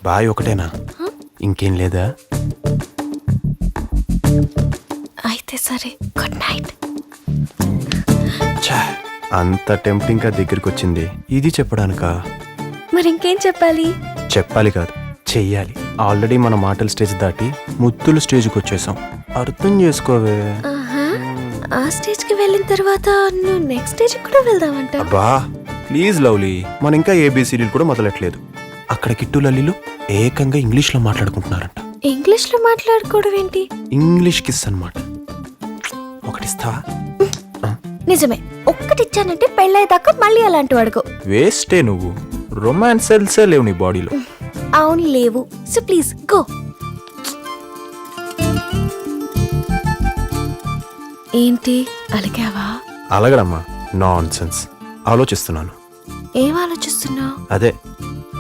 Bye ఒకటేనా? ఇంకేం లేదా? అయితే సరే, గుడ్ నైట్. ఛా, అంత టెంప్టింగ్గా దగ్గరికి వచ్చింది ఇది చెప్పడానికా? మరి ఇంకేం చెప్పాలి? చెప్పాలి కాదు, చెయ్యాలి. ఆల్రెడీ మన మాటల స్టేజ్ దాటి ముత్తుల స్టేజ్కి వచ్చేసాం. అర్థం చేసుకోవే. ఆహా, ఆ స్టేజ్కి వెళ్ళిన తర్వాత నువ్వు నెక్స్ట్ స్టేజ్కి కూడా వెళ్దామంట. అబ్బా ప్లీజ్ లవ్లీ, మనం ఇంకా ఏబిసిడీలు కూడా మొదలెట్లేదు. అక్కడ కిట్టు లల్లీలు ఏకంగా ఇంగ్లీష్లో మాట్లాడుకుంటున్నారంట. ఇంగ్లీష్లో మాట్లాడుకోవడం ఏంటి? ఇంగ్లీష్ కిస్ అన్నమాట. ఒకటిస్తావా? నిజమే, ఒక్కటిచ్చానంటే పెళ్ళయ్యేదాకా మళ్ళీ అలాంటి వాడుకో. వేస్టే నువ్వు, రొమాన్స్ సెల్సే లేవు నీ బాడీలో. అవును లేవు, సో ప్లీజ్ గో. ఏంటి అలిగావా? అలాగడమ్మా, నాన్ సెన్స్. ఆలోచిస్తున్నాను. ఏం ఆలోచిస్తున్నావు? అదే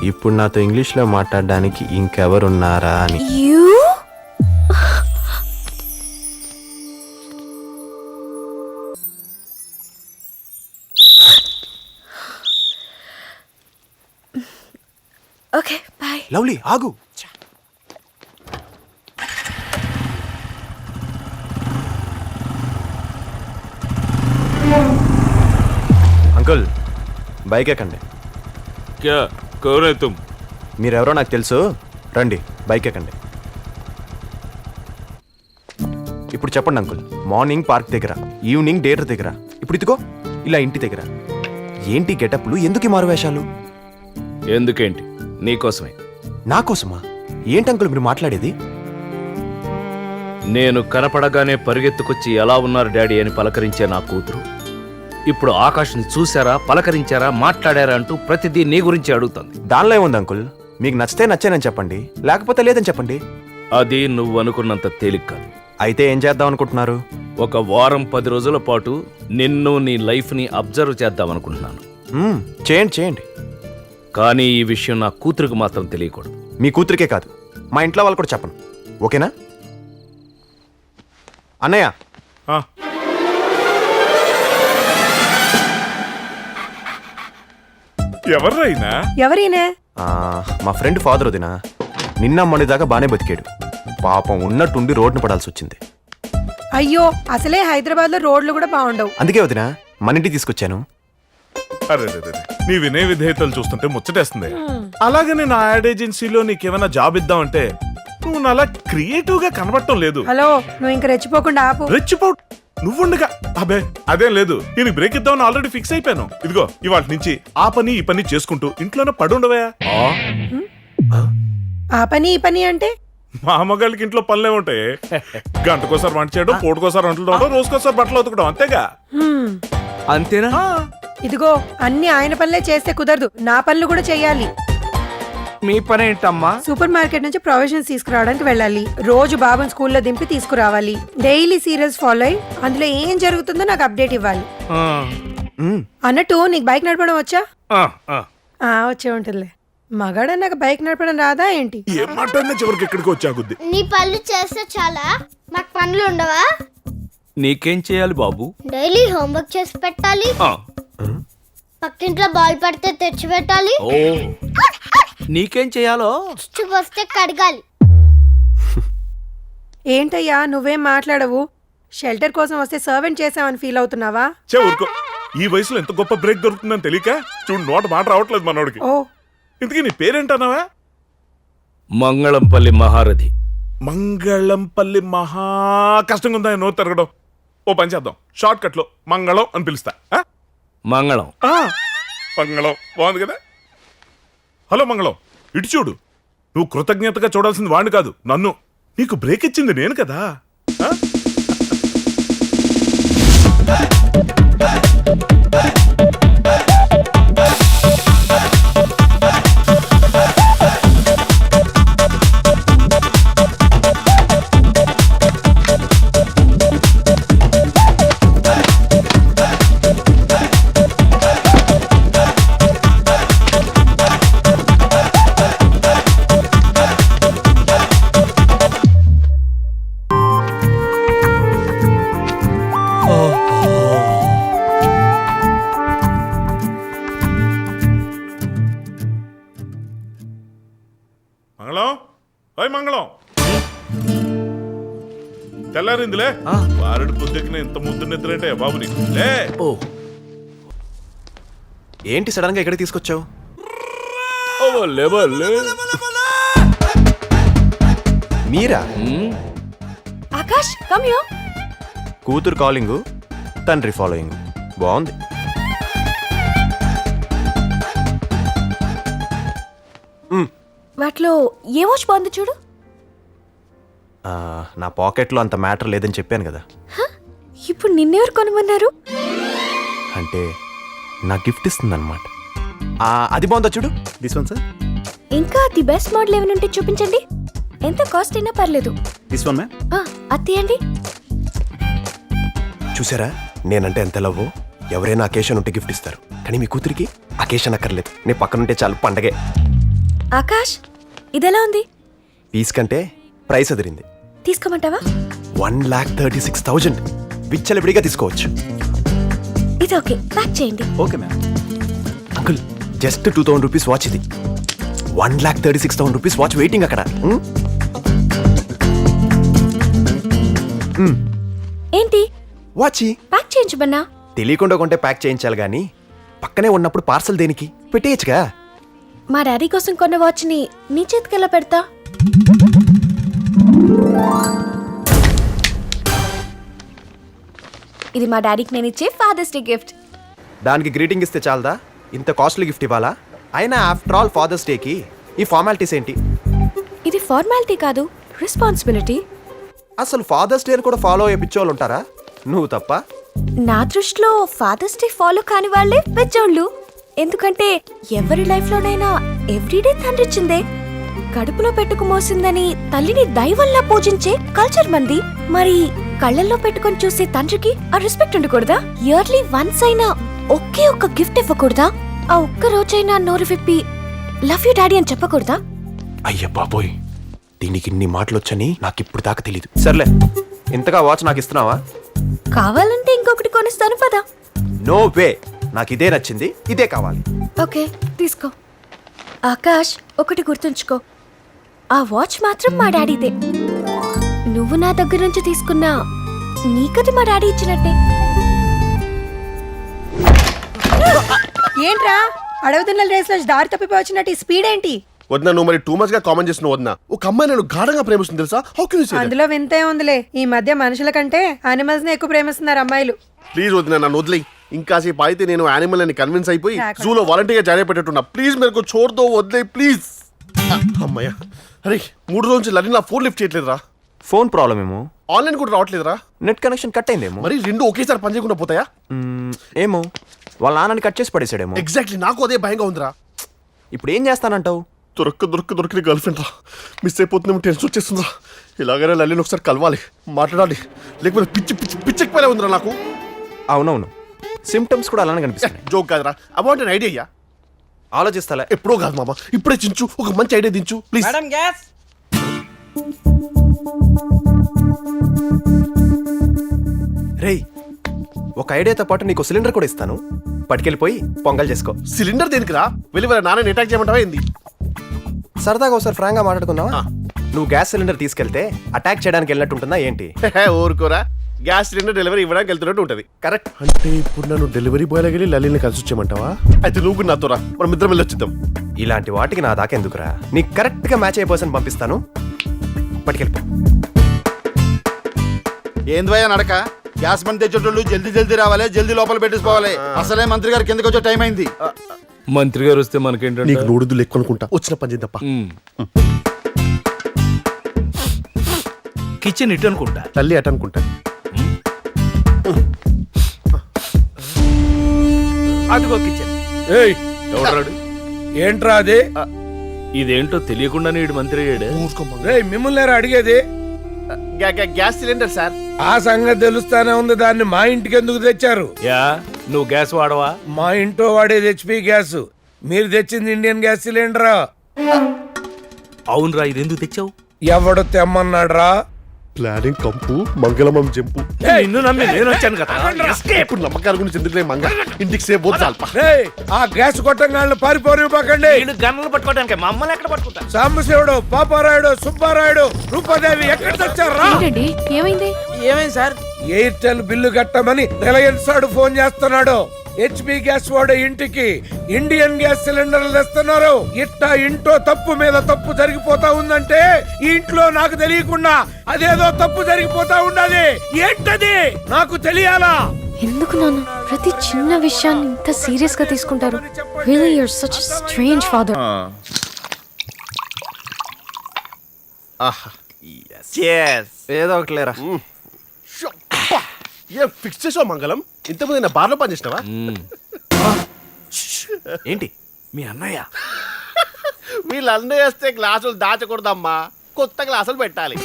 ఇప్పుడు నాతో ఇంగ్లీష్లో మాట్లాడడానికి ఇంకెవరున్నారా అని. You okay boy. లవ్లీ ఆగు. అంకుల్ బైక్ ఎక్కండి. क्या कौन है तुम? మీరెవరో నాకు తెలుసు, రండి బైక్ ఎక్కండి. ఇప్పుడు చెప్పండి అంకుల్, మార్నింగ్ పార్క్ దగ్గర, ఈవినింగ్ థియేటర్ దగ్గర, ఇప్పుడు ఇదిగో ఇలా ఇంటి దగ్గర. ఏంటి గెటప్లు, ఎందుకు ఈ మారువేషాలు? ఎందుకేంటి? నీకోసమే. నా కోసమా? ఏంటి అంకుల్ మీరు మాట్లాడేది? నేను కనపడగానే పరిగెత్తుకొచ్చి ఎలా ఉన్నారు డాడీ అని పలకరించే నా కూతురు ఇప్పుడు ఆకాశం చూసారా, పలకరించారా, మాట్లాడారా అంటూ ప్రతిదీ నీ గురించి అడుగుతుంది. దానిలో ఏముంది అంకుల్, మీకు నచ్చితే నచ్చానని చెప్పండి, లేకపోతే లేదని చెప్పండి. అది నువ్వు అనుకున్నంత తేలిక కాదు. అయితే ఏం చేద్దాం అనుకుంటున్నారు? ఒక వారం 10 రోజుల పాటు నిన్ను నీ లైఫ్ని అబ్జర్వ్ చేద్దాం అనుకుంటున్నాను. చేయండి చేయండి. కానీ ఈ విషయం నా కూతురికి మాత్రం తెలియకూడదు. మీ కూతురికే కాదు, మా ఇంట్లో వాళ్ళు కూడా చెప్పను, ఓకేనా? అన్నయ్య, ఎవర్రైనా? ఎవరైనా? మా ఫ్రెండ్ ఫాదర్ వదినా. నిన్న మొన్న దాకా బానే బతికాడు, పాపం ఉన్నట్టుండి రోడ్డును పడాల్సి వచ్చింది. అయ్యో, అసలే హైదరాబాద్ లో రోడ్లు కూడా బాగుండవు. అందుకే వదినా మన ఇంటికి తీసుకొచ్చాను. అరే నీ వినయ విధేయతలు చూస్తుంటే ముచ్చటేస్తుంది. అలాగే నేను ఆ యాడ్ ఏజెన్సీలో నీకేమైనా జాబ్ ఇద్దామంటే నువ్వు నాలా క్రియేటివ్ గా కనబడటం లేదు. హలో, నువ్వు ఇంకా రెచ్చిపోకుండా ఆపు. రెచ్చిపో, నువ్వుండగా. అబే అదేం లేదు, నేను బ్రేక్ ఇద్దామని ఆల్రెడీ ఫిక్స్ అయిపోయాను. ఇదిగో ఇవాళ నుంచి ఆ పని ఈ పని చేసుకుంటూ ఇంట్లోనే పడుండవా. ఆ పని ఈ పని అంటే? మా అమ్మగారికి ఇంట్లో పనులే ఉంటాయి. గంటకోసారి వంట చేయడం, పూటకోసారి వంటలు తోవడం, రోజుకోసారి బట్టలు ఉతకడం, అంతేగా. అంతేనా? ఇదిగో అన్ని ఆయన పనులే చేస్తే కుదరదు, నా పనులు కూడా చెయ్యాలి. మీ పని ఏంటమ్మా? సూపర్ మార్కెట్ నుంచి ప్రొవిజన్స్ తీసుకురావడానికి వెళ్ళాలి, రోజు బాబుని స్కూల్లో దింపి తీసుకురావాలి, డైలీ సీరియల్స్ ఫాలో అయ్యి అందులో ఏం జరుగుతుందో నాకు అప్డేట్ ఇవ్వాలి. అన్నట్టు నీకు బైక్ నడపడం వచ్చా? వచ్చే ఉంటుందిలే. మగాడ నాకు బైక్ నడపడం రాదా ఏంటి? ఏం మాట్లాడినా చివరికి ఎక్కడికి వచ్చాగుద్ది. నీ పనులు చేస్తే చాలా, మాకు పనులు ఉండవా? నీకేం చేయాలి బాబు? డైలీ హోంవర్క్ చేసి పెట్టాలి, పక్కింట్లో బాల్ పడితే తెచ్చి పెట్టాలి, నీకేం చేయాలో వస్తే కడగాలి. ఏంటయ్యా నువ్వేం మాట్లాడవు? షెల్టర్ కోసం వస్తే సర్వెంట్ చేసామని ఫీల్ అవుతున్నావా? ఊరుకో, ఈ వయసులో ఎంత గొప్ప బ్రేక్ దొరుకుతుందని తెలియక చూడు నోట మాట రావట్లేదు మనోడికి. ఓ, ఇంతకీ నీ పేరేంటన్నావా? మంగళంపల్లి మహారథి. మంగళంపల్లి మహా కష్టంగా ఉందా నోరు తిరగడం. ఓ పని చేద్దాం, షార్ట్ కట్ లో మంగళం అని పిలుస్తా. మంగళం. మంగళం బాగుంది కదా. హలో మంగళం, ఇటు చూడు. నువ్వు కృతజ్ఞతగా చూడాల్సింది వాడిని కాదు, నన్ను. నీకు బ్రేక్ ఇచ్చింది నేను కదా. లేచిందిలే వారుడు పొద్దుకిన ఇంత ముద్దు నిద్రంటే బాబు నీకు లే. ఓ ఏంటి సడన్ గా ఇక్కడ తీసుకొచ్చావు? మీరా? Akash come here. కూతురు కాలింగ్, తండ్రి ఫాలోయింగ్. బాగుంది. వాటిలో ఏ వాచ్ బాగుంది చూడు. ఆ, నా పాకెట్లో అంత మ్యాటర్ లేదని చెప్పాను కదా. ఇప్పుడు నిన్నెవరు కొనమన్నారు? అంటే నా గిఫ్ట్ ఇస్తుందన్నమాట. అది బాగుందా చూడు. This one sir. ఇంకా ది బెస్ట్ మోడల్ ఏమైనా ఉంటే చూపించండి. ఎంత కాస్ట్ అయినా పర్లేదు. This one ma'am. అది తీయండి. చూసారా నేనంటే ఎంత లవ్వో. ఎవరైనా అకేషన్ ఉంటే గిఫ్ట్ ఇస్తారు, కానీ మీ కూతురికి అకేషన్ అక్కర్లేదు. నేను పక్కనుంటే చాలు పండగే. ఆకాష్ ఇదెలా ఉంది? పీస్ కంటే ప్రైస్ అదిరింది. తీసుకోమంటావా? 1,36,000 విచ్చలవిడిగా తీసుకోవచ్చు. ఇది ఓకే, ప్యాక్ చేయండి. Okay ma'am. Uncle just 2,000 rupees watch ఇది. 1,36,000 రూపీస్ వాచ్ వెయిటింగ్ అక్కడ. ఏంటి వాచి ప్యాక్ చేయించమన్నా? తెలియకుండా కొంటే ప్యాక్ చేయించాలి గానీ పక్కనే ఉన్నప్పుడు పార్సల్ దేనికి? పెట్టేయచ్చుగా. మా డాడీ కోసం కొన్న వాచ్ని నీ చేతికి ఎలా పెడతా? ఇది మా డాడీకి నేను ఇచ్చే ఫాదర్స్ డే గిఫ్ట్. దానికి గ్రీటింగ్ ఇస్తే చాలదా? ఇంత కాస్ట్లీ గిఫ్ట్ ఇవ్వాలా? అయినా ఆఫ్టర్ ఆల్ ఫాదర్స్ డేకి ఈ ఫార్మాలిటీస్ ఏంటి? ఇది ఫార్మాలిటీ కాదు, రెస్పాన్సిబిలిటీ. అసలు ఫాదర్స్ డే కూడా ఫాలో అయ్యే పిచ్చోళ్ళు ఉంటారా? నువ్వు తప్ప. నా దృష్టిలో ఫాదర్స్ డే ఫాలో కాని వాళ్ళే పెద్దోళ్ళు. ఎందుకంటే ఎవరి లైఫ్ లోనైనా ఎవ్రీడే తండ్రిచ్చిందే. కడుపులో పెట్టుకు మోసిందని తల్లిని దైవంలా పూజించే కల్చర్ మంది. మరి కళ్ళల్లో పెట్టుకొని చూసే తండ్రికి ఆ రెస్పెక్ట్ ఉండకూడదా? ఇయర్లీ వన్స్ అయినా ఒకే ఒక్క గిఫ్ట్ ఇవ్వకూడదా? ఆ ఒక్క రోజైనా నోరు విప్పి లవ్ యూ డాడీ అని చెప్పకూడదా? అయ్య బాబోయ్, దీనికి ఇన్ని మాటలు వచ్చని నాకు ఇప్పుడు దాకా తెలీదు. సర్లే, ఇంతగా వాచ్ నాకు ఇస్తున్నావా? కావాలంటే ఇంకొకటి కొనిస్తాను పదా. నో వే, నాకు ఇదే నచ్చింది, ఇదే కావాలి. ఓకే తీసుకో. ఆకాష్ ఒకటి గుర్తుంచుకో, ఆ వాచ్ మాత్రం మా డాడీదే. నువ్వు నా దగ్గర నుంచి తీసుకున్నా నీకది మా డాడీ ఇచ్చినట్టే. ఏంట్రా అడవుతున్న రేస్ లో దారి తప్పిపోయి వచ్చినట్టు ఈ స్పీడ్ ఏంటి? వద్దా నువ్వు మరి టూ మచ్ గా కామెంట్ చేసిన వద్దా. ఒక అమ్మాయి నేను గాఢంగా ప్రేమిస్తుంది తెలుసా? How can you say that? అందులో వింతే ఉందిలే. ఈ మధ్య మనుషుల కంటే యానిమల్స్ ని ఎక్కువ ప్రేమిస్తున్నారు అమ్మాయిలు. ప్లీజ్ వద్దా నన్ను వదిలే. ఇంకాసేపు అయితే నేను యానిమల్ అని కన్విన్స్ అయిపోయి జూలో వాలంటీర్గా జాయిన్ అయిపోయేట్టున్నా. ప్లీజ్ మేరకు చోర్దో వదిలే ప్లీజ్. అమ్మాయ్యా, అరే 3 రోజుల నుంచి లలి నా ఫోన్ లిఫ్ట్ చేయట్లేదురా. ఫోన్ ప్రాబ్లం ఏమో. ఆన్లైన్ కూడా రావట్లేదురా. నెట్ కనెక్షన్ కట్ అయిందేమో. మరి 2 ఒకేసారి పని చేయకుండా పోతాయా? ఏమో, వాళ్ళ నాన్నని కట్ చేసి పడేసాడేమో. ఎగ్జాక్ట్లీ, నాకు అదే భయంగా ఉందిరా. ఇప్పుడు ఏం చేస్తానంటావు? దొరకని గర్ల్ ఫ్రెండ్ రా. మిస్ అయిపోతుందేమో టెన్షన్ వచ్చేస్తుందిరా. ఇలాగైనా లలిని ఒకసారి కలవాలి, మాట్లాడాలి. లేకపోతే పిచ్చెక్కిపోలే ఉందిరా నాకు. అవునవును, సిమ్టమ్స్ కూడా అలానే కనిపిస్తాయి. జోక్ కాదురా, అబౌట్ అన్ ఐడియా. ఆలోచిస్తాలే. ఎప్పుడో కాదు మామ, ఇప్పుడే చించు. ఒక మంచి ఐడియా దించు ప్లీజ్. రేయ్, ఒక ఐడియాతో పాటు నీకు సిలిండర్ కూడా ఇస్తాను. పట్టుకెళ్ళిపోయి పొంగల్ చేసుకో. సిలిండర్ దేనికిరా? వెళ్ళి వాళ్ళ నాన్న అటాక్ చేయమంటావా ఏంది? సరదాగా ఒకసారి ఫ్రాంక్ గా మాట్లాడుకుందావా? ఆ. నువ్వు గ్యాస్ సిలిండర్ తీసుకెళ్తే అటాక్ చేయడానికి వెళ్ళినట్టు ఉంటుందా ఏంటి? ఊరుకోరా, గ్యాస్ సిలిండర్ డెలివరీ ఇవ్వడానికి వెళ్తున్నట్టు ఉంటది. కరెక్ట్. అంటే ఇప్పుడు నన్ను డెలివరీ బాయ్ వెళ్ళి లలిని కలిసి వచ్చేయమంటావా? అయితే నువ్వు కూడా నాతో రా, మనం ఇద్దరం వెళ్ళి వచ్చిద్దాం. ఇలాంటి వాటికి నా దాకా ఎందుకురా? నీకు కరెక్ట్ గా మ్యాచ్ అయ్యే పర్సన్ పంపిస్తాను, పట్టుకెళ్ళిపో. ఏంద్వయ్యా నడక? గ్యాస్ బండ్ తెచ్చేటోళ్ళు జల్దీ జల్దీ రావాలి, జల్దీ లోపల పెట్టేసుకోవాలి. అసలే మంత్రి గారు కిందకి వచ్చే టైం అయింది. మంత్రి గారు వస్తే మనకేంటంటే నీకు నోడుదు లెక్క అనుకుంటా. వచ్చిన పని చేద్దాం. కిచెన్ ఇటు అనుకుంటా. తల్లి అట అనుకుంటా. అదిగో కిచెన్. ఏయ్ ఎవడ్రాడు? ఏంట్రా అది? ఇదేంటో తెలియకుండానే ఈడు మంత్రి అయ్యాడు. రేయ్ మిమ్మల్ని అడిగేది గ్యాస్ సిలిండర్ సార్. ఆ సంగతి తెలుస్తానే ఉంది. దాన్ని మా ఇంటికి ఎందుకు తెచ్చారు? యా, నువ్వు గ్యాస్ వాడవా? మా ఇంట్లో వాడేది హెచ్పి గ్యాస్, మీరు తెచ్చింది ఇండియన్ గ్యాస్ సిలిండరా? అవునరా, ఇది ఎందుకు తెచ్చావు? ఎవడు తెమ్మన్నాడ్రా? ప్లానింగ్ కంపు, మంగళమం జంపు. నిన్ను నమ్మి నేను వచ్చాను కదా. ఇప్పుడు నమ్మకాల గురించి ఎందుకులే మంగ, ఇంటికి సేపు పోతే చాలు. రేయ్, ఆ గ్యాస్ కొట్టంగాళ్ళని పారిపోనివ్వకండి. వీళ్ళు గన్నులు పట్టుకోవడానికి మమ్మల్ని ఎక్కడ పట్టుకుంటా? సాంబశివుడు, పాపారాయుడు, సుబ్బారాయుడు, రూపాదేవి ఎక్కడ తెచ్చారా? ఏంటండి ఏమైంది? ఏమైంది సార్? ఎయిర్టెల్ బిల్లు కట్టమని రిలయన్స్ వాడు ఫోన్ చేస్తున్నాడు. హెచ్పి గ్యాస్ వాడు ఇంటికి ఇండియన్ గ్యాస్ సిలిండర్లు తెస్తున్నారు. ఇట్టా ఇంట్లో తప్పు మీద తప్పు జరిగిపోతా ఉందంటే ఈ ఇంట్లో నాకు తెలియకుండా అదేదో తప్పు జరిగిపోతా ఉన్నది. ఏంటది నాకు తెలియాలా? ఎందుకు నాన్న ప్రతి చిన్న విషయాన్ని ఇంత సీరియస్ గా తీసుకుంటారు? Really, you're such a strange father. ఆహా ఏదో ఒకటి లేరా. ఏం ఫిక్స్ చేసావు మంగళం? ఇంతకుముందు నా బార్లో పని చేసినావా? ఏంటి మీ అన్నయ్య? వీళ్ళన్నీ వేస్తే గ్లాసులు దాచకూడదమ్మా, కొత్త గ్లాసులు పెట్టాలి.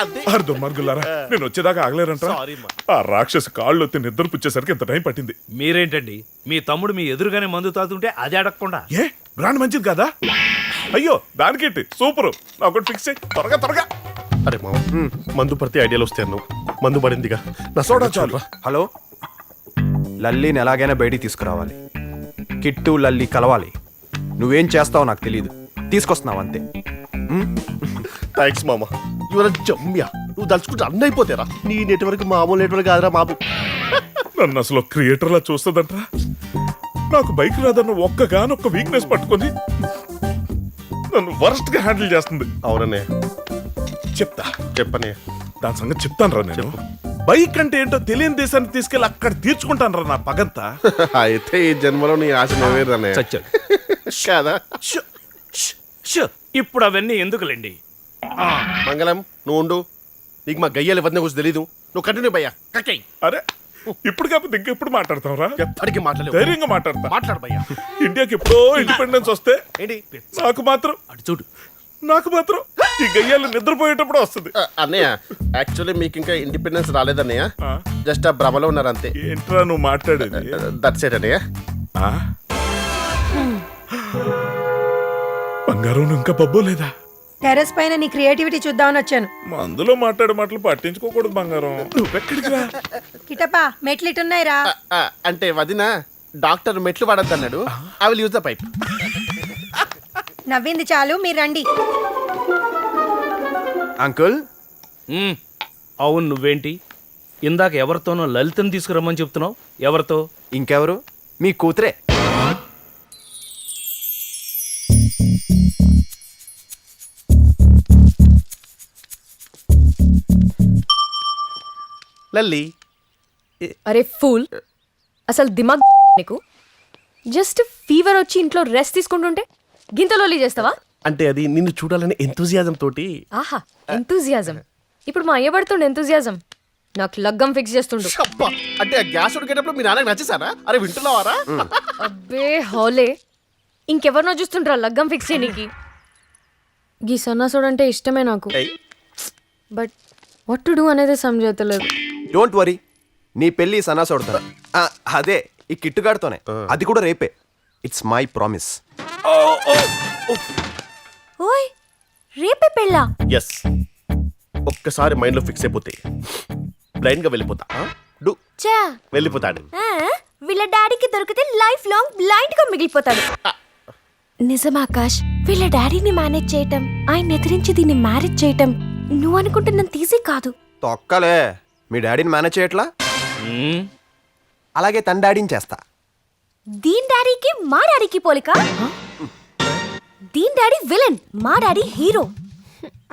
అదే అరే దుర్మార్గులారా, నేను వచ్చేదాకా ఆగలేరంట. Sorry, మా. ఆ రాక్షసి కాళ్ళు వచ్చి నిద్ర పుచ్చేసరికి ఇంత టైం పట్టింది. మీరేంటండి మీ తమ్ముడు మీ ఎదురుగానే మందు తాగుతుంటే అది అడగకుండా? ఏ బ్రాండ్ మంచిది కదా? అయ్యో దానికేంటి, సూపర్. నాకు ఫిక్స్ చేయి త్వరగా త్వరగా. అరే మామ, మందు పడితే ఐడియాలు వస్తాయి అన్నావు. మందు పడిందిగా నా సోడా చాలు. హలో, లల్లీని ఎలాగైనా బయటికి తీసుకురావాలి. కిట్టు లల్లి కలవాలి. నువ్వేం చేస్తావో నాకు తెలియదు, తీసుకొస్తున్నావు అంతే. థ్యాంక్స్ మామ, ఇవాళ జమ్యా. నువ్వు తలుచుకుంటే అన్నీ అయిపోతారా? నీ నెట్వర్క్ మామూలు నెట్వర్క్ కాదురా బాబు. నన్ను అసలు క్రియేటర్లా చూస్తుందంట. నాకు బైక్ రాదన్న ఒక్కగానొక్క వీక్నెస్ పట్టుకొని నన్ను వరస్ట్ గా హ్యాండిల్ చేస్తుంది. అవుననే, చెప్తా, చెప్పనే. దాని సంగతి చెప్తాను రా. నేను బైక్ అంటే ఏంటో తెలియని దేశానికి తీసుకెళ్ళి అక్కడ తీర్చుకుంటాను రా నా పగంతా. అయితే ఈ జన్మలో నీ ఆశ నెరవేరనే చచ్చాడు. కాదా? ఇప్పుడు అవన్నీ ఎందుకులేండి. మంగళం, నువ్వు ఉండు. నీకు మా గయ్యాలి వద్ద గురించి తెలీదు. నువ్వు కంటిన్యూ భయ్యా. కక్కై. అరే ఇప్పుడు కాకపోతే ఇంకెప్పుడు మాట్లాడతావురా? ఎప్పటికీ మాట్లాడలేవు. ధైర్యంగా మాట్లాడతా. మాట్లాడు భయ్యా. ఇండియాకి ఎప్పుడో ఇండిపెండెన్స్ వస్తే ఏంటి నాకు మాత్రం అటు చూడు. ఈ గయ్యాలు నిద్రపోయేటప్పుడు వస్తుంది. అన్నయ్య, యాక్చువల్లీ మీకు ఇంకా ఇండిపెండెన్స్ రాలేదన్నయ్య. జస్ట్ ఆ భ్రమలో ఉన్నారు అంతే. ఏంట్రా నువ్వు మాట్లాడేది? దట్స్ ఇట్ అన్నయ్య. ఆ? బంగారం నువ్వు ఇంకా పబ్బోలేదా? టెర్రస్ పైన నీ క్రియేటివిటీ చూద్దామని వచ్చాను. మందులో మాట్లాడే మాటలు పట్టించుకోకూడదు బంగారం. నువ్వెక్కడికి రా? కిటపా మెట్లు ఇటున్నాయిరా. అంటే వదిన డాక్టర్ మెట్లు పడద్దన్నాడు. I will use the pipe. నవ్వింది చాలు, మీరు రండి. అంకుల్, అవును, నువ్వేంటి ఇందాక ఎవరితోనో లలితను తీసుకురమ్మని చెప్తున్నావు? ఎవరితో? ఇంకెవరు? మీ కూతురే. లల్లి, అరే ఫూల్, అసలు దిమాగ్ నీకు? జస్ట్ ఫీవర్ వచ్చి ఇంట్లో రెస్ట్ తీసుకుంటుంటే గింతలోలి చేస్తావా? అంటే అది నిన్ను చూడాలని ఎంతూజియాజం తోటి. ఆహా, ఎంతూజియాజం. ఇప్పుడు మా అయ్య పడుతుండే ఎంతూజియాజం నాకు లగ్గం ఫిక్స్ చేస్తుండు. అబ్బా, అంటే ఆ గ్యాస్ ఉడికేటప్పుడు మీ నాన్నకి నచ్చేసారా? అరే వింటున్నావారా? అబ్బే హోలే, ఇంకెవరినో చూస్తుండ్రా లగ్గం ఫిక్స్ చేయనీకి. గీ సన్నాసుడు అంటే ఇష్టమే నాకు, బట్ వాట్ టు డూ అనేది సమజవుతలేదు. డోంట్ వరీ, నీ పెళ్లి సన్నాసోడతా. అదే ఈ కిట్టుగాడితోనే, అది కూడా రేపే. It's my promise. ఓయ్, రేపే పెళ్ళా? ఎస్. ఒక్కసారి మైండ్ లో ఫిక్స్ అయిపోతే బ్లైండ్ గా వెళ్ళిపోతా. డు చా, వెళ్ళిపోతాడు. వీళ్ళ డాడీకి దొరికితే లైఫ్ లాంగ్ బ్లైండ్ గా మిగిలిపోతాడు. నిజం ఆకాష్, వీళ్ళ డాడీని మేనేజ్ చేయటం, ఆయన ఎదిరించి దీన్ని మ్యారేజ్ చేయటం నువ్వు అనుకుంటున్నంత ఈజీ కాదు. తొక్కలే, మీ డాడీని మేనేజ్ చేయట్లా, అలాగే తన డాడీని చేస్తా. దీన్ డాడీకి మా డాడీకి పోలిక. దీన్ డాడీ విలన్, మా daddy hero.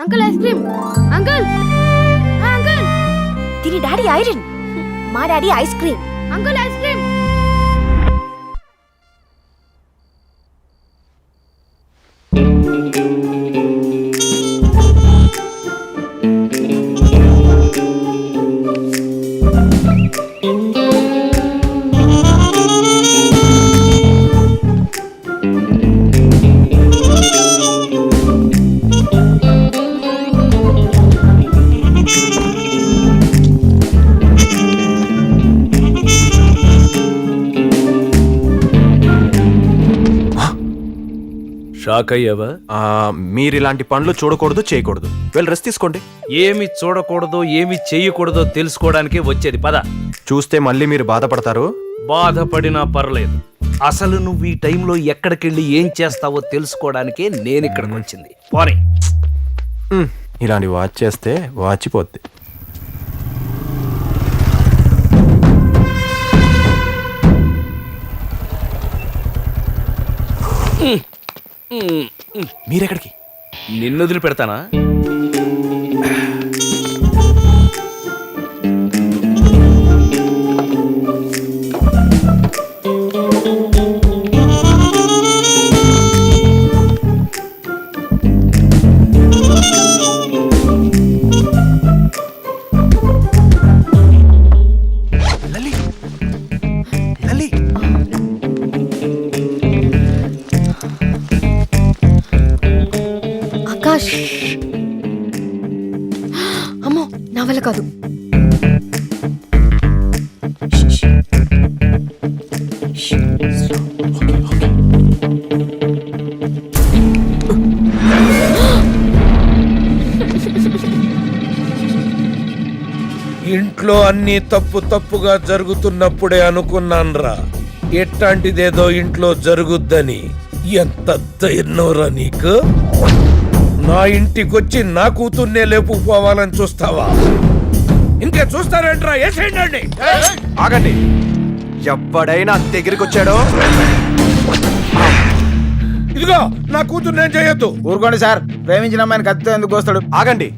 Uncle ice cream. Uncle uncle. దీని డాడీ ఐరన్, మా daddy ice cream. Uncle ice cream. Shock అయ్యావా? మీరు ఇలాంటి పనులు చూడకూడదు, చేయకూడదు. వెళ్ళి రెస్ట్ తీసుకోండి. ఏమి చూడకూడదో ఏమి చెయ్యకూడదో తెలుసుకోవడానికి వచ్చేది. పద. చూస్తే మళ్ళీ మీరు బాధపడతారు. బాధపడినా పర్లేదు, అసలు నువ్వు ఈ టైంలో ఎక్కడికెళ్ళి ఏం చేస్తావో తెలుసుకోవడానికే నేను ఇక్కడికి వచ్చింది. పోనీ. ఇలాంటి వాచ్ చేస్తే వాచిపోద్ది. మీరెక్కడికి? నిన్ను వదిలిపెడతానా? లలి లలి ఆకాష్, అమ్మో నా వల్ల కాదు. ఇంట్లో అన్ని తప్పుగా జరుగుతున్నప్పుడే అనుకున్నాన్రా ఎట్లాంటిదేదో ఇంట్లో జరుగుద్దని. ఎంత ధైర్యంరా నీకు? నా ఇంటికొచ్చి నా కూతుర్నే లేపుకుపోవాలని చూస్తావా? ఇంకే చూస్తారేంట్రా? ఏసేయండి. ఆగండి. ఎవడైనా దగ్గరికి వచ్చాడో ఇదిగో నా కూతురు నేను చేయొద్దు. ఊరుకోండి సార్, ప్రేమించిన అమ్మాయిని కత్తితో ఎందుకు వస్తాడు? ఆగండి.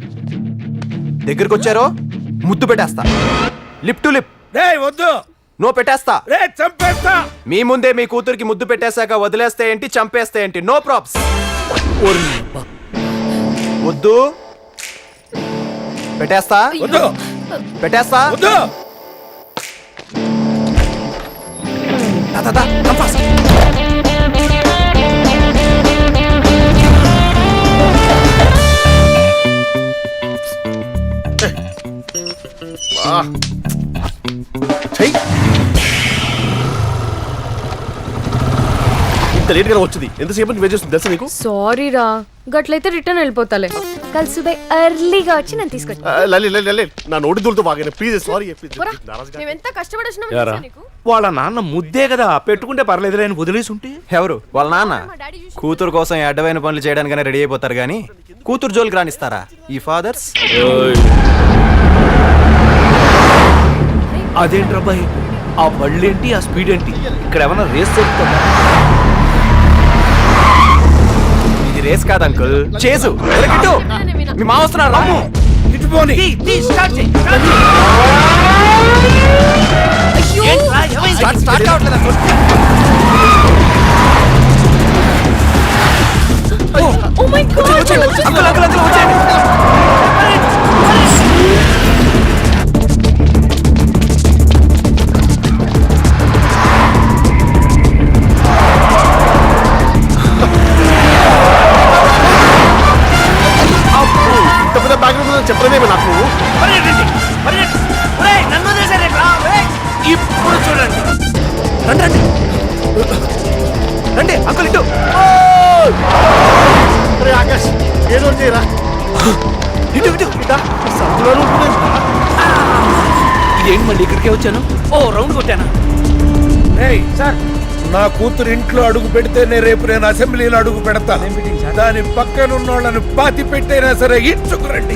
దగ్గరికి వచ్చారో ముద్దు పెట్టేస్తా. Lip to lip. రే వద్దు. నో పెట్టేస్తా. రే చంపేస్తా. మీ ముందే మీ కూతురికి ముద్దు పెట్టేశాక వదిలేస్తే ఏంటి, చంపేస్తే ఏంటి? No probs. వద్దు. పెట్టేస్తా. వద్దు. పెట్టేస్తా. వద్దు. దా, దా, దా. Come fast. ఇంత లేట్ గా వచ్చింది. ఎంతసేపు వెయిట్ చేస్తుంది తెలుసా నీకు? సారీ రా, గట్లయితే రిటర్న్ వెళ్ళిపోతాలే. కల్ సుబే ఎర్లీగా వచ్చి నన్ను తీసుకొచ్చి లలి లలి లలి నా నోటి దూరుతో బాగా ప్లీజ్ సారీ. మేమెంత కష్టపడి యారా, వాళ్ళ నాన్న ముద్దే కదా, పెట్టుకుంటే పర్లేదులే అని వదిలేసి ఉంటే. ఎవరు వాళ్ళ నాన్న? కూతురు కోసం ఈ అడ్డమైన పనులు చేయడానికనే రెడీ అయిపోతారు గానీ కూతురు జోలికి రానిస్తారా ఈ ఫాదర్స్? అదేంటి అబ్బాయి, ఆ బళ్ళేంటి, ఆ స్పీడ్ ఏంటి? ఇక్కడ ఏమన్నా రేస్ జరుగుతుందా? ఇది రేస్ కాదు అంకుల్, చేసు. వెనకిట్టు. మీ మా వస్తున్నారు. రాము ఇటు పోనీ. స్టార్ట్ కావట్లేదు uncle. Oh my god. Uncle uncle uncle వచ్చేయండి. చెప్పలేదేమో నాకు. ఇప్పుడు చూడండి. రండి రండి రండి అంకుల్ ఇటు. అరే ఆకాష్ ఏదో చేయరా. ఇటు ఇటు ఇటా. ఇదేంటి మళ్ళీ ఇక్కడికే వచ్చాను? ఓ రౌండ్ కొట్టానా? ఏయ్ సార్, నా కూతురు ఇంట్లో అడుగు పెడితేనే రేపు నేను అసెంబ్లీలో అడుగు పెడతా. దాని పక్కన ఉన్న వాళ్ళని పాతి పెట్టైనా సరే ఇచ్చుకురండి.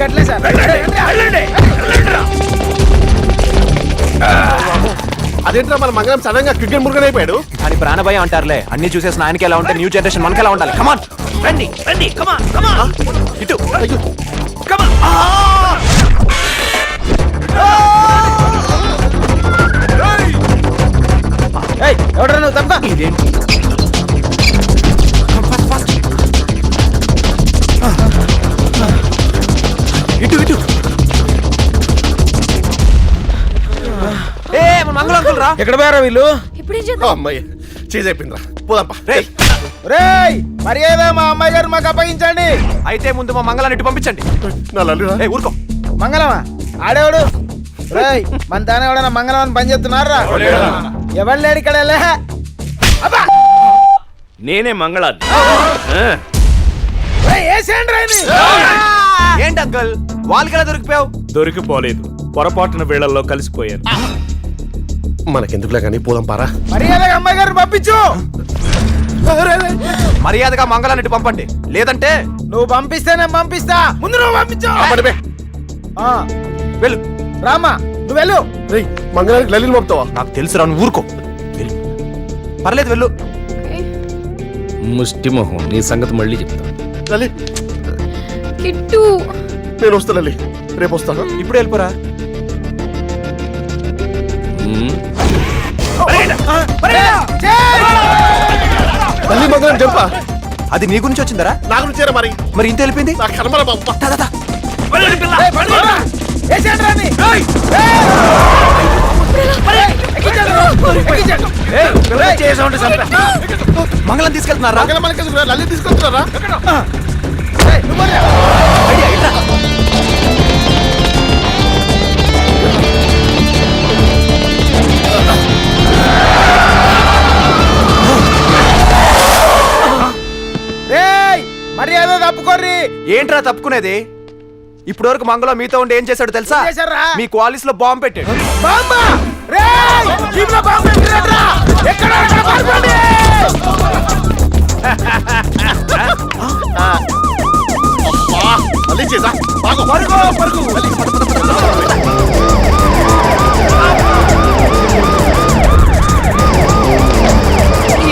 అదేంట్రా మన మంగళం సడన్ గా క్రికెట్ మురుగన్ అయిపోయాడు. అని ప్రాణభయం అంటారులే. అన్ని చూసేసిన ఆయనకి ఎలా ఉంటే న్యూ జనరేషన్ మనకి ఎలా ఉండాలి? కమాన్ రండి రండి, కమాన్ కమాన్. ఇటు. కమాన్. ఎవడరా నువ్వు? తప్ప ఇదేంటి? ఇటు ఇటు. ఏ మన మంగళ అంకుల్ రా. ఎక్కడ పోయారా వీళ్ళు? ఇప్పుడేం చేద్దాం? అమ్మాయి చేజ్ అయిపోయిందిరా. పోదాంపా. రేయ్ రేయ్ మర్యాద మా అమ్మాయి గారు మాకు అప్పగించండి. అయితే ముందు మా మంగళాన్ని ఇటు పంపించండి. నా లల్లిరా. ఏ ఊరుకో. మంగళమా? ఆడేవాడు? రేయ్ మన తానే ఎవడన్నా మంగళం అని పని చేస్తున్నారా? ఎవరు లేడు ఇక్కడ. నేనే మంగళాన్ని. ఏంటి అంకుల్ వాళ్ళకి ఎలా దొరికిపోయావు? దొరికిపోలేదు, పొరపాటున వేళల్లో కలిసిపోయాను. మనకెందుకులే కానీ పోదాం పారా. మర్యాదగా అమ్మాయి గారిని పంపించు. మర్యాదగా మంగళాన్ని ఇటు పంపండి, లేదంటే నువ్వు పంపిస్తేనే పంపిస్తా. ముందు నువ్వు పంపించు. ఆ, వెళ్ళు. రామా నువ్వు వెళ్ళు. రేయ్ మంగళానికి లల్లిని పంపుతావా? నాకు తెలుసు రా, నువ్వు ఊరుకో. వెళ్ళు. పర్లేదు వెళ్ళు. ముష్టి మొహం, నీ సంగతి మళ్ళీ చెప్తా. లలి కిట్టు నేను వస్తా లలి, రేపు వస్తాను. ఇప్పుడు వెళ్ళిపోరా. ఉమ్. లలి మంగళం చెప్పా, అది నీ గురించి వచ్చిందరా? నా గురించి చేరా మరి. మరి ఇంత వెళ్ళిపోయింది. నా కర్మల బాబు. మంగళం తీసుకెళ్తున్నారా? మంగళం మనకేసుకురా, లలి తీసుకొస్తున్నారా? మర్యాద తప్పుకోర్రి. ఏంట్రా తప్పుకునేది? ఇప్పటి వరకు మంగళం మీతో ఉండి ఏం చేశాడు తెలుసా? చేశారా? మీ క్వాలిస్ లో బాంబు పెట్టాడు. బాంబా? రేయ్! జీప్లో బాంబు పెట్టినట్రా? ఎక్కడ పారిపోండి! అబ్బా, లలి చేసా బాగా పరుగు.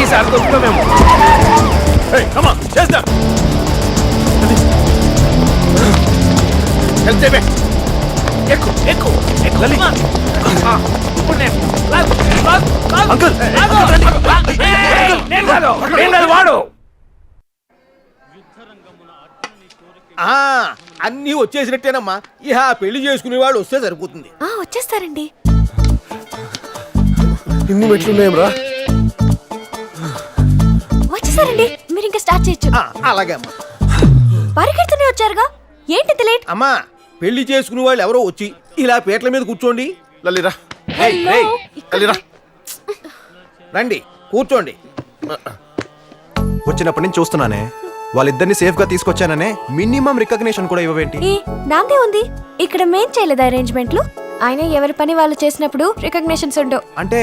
ఈసారి దొరుకుతామేమో. చేద్దాం. ఎక్కు ఎక్కు ఎక్కు. లలి. ఇప్పుడు నేను. అంకుల్ నేను కాదు, వాడు. అన్నీ వచ్చేసినట్టేనమ్మా. ఇహ పెళ్లి చేసుకునే వాడు వస్తే సరిపోతుంది. వచ్చేస్తారండి. ఇన్ని మెట్లున్నాయేం రా? వచ్చేసారండి, మీరు ఇంకా స్టార్ట్ చేయొచ్చు. అలాగే అమ్మా. పరిగెడుతూనే వచ్చారుగా, ఏంటి లేట్? అమ్మా, పెళ్లి చేసుకునే వాళ్ళు ఎవరో వచ్చి ఇలా పీటల మీద కూర్చోండి. లలిరా లలిరా, రండి కూర్చోండి. వచ్చినప్పటి నుంచి చూస్తున్నానే, వాళ్ళిద్దరిని సేఫ్ గా తీసుకొచ్చాననే మినిమం రికగ్నిషన్ కూడా ఇవ్వవేంటి? నాదే ఉంది. ఇక్కడ మేం చేయలేదు అరేంజ్మెంట్లు. ఆయన ఎవరి పని వాళ్ళు చేసినప్పుడు రికగ్నిషన్స్ ఉండవు. అంటే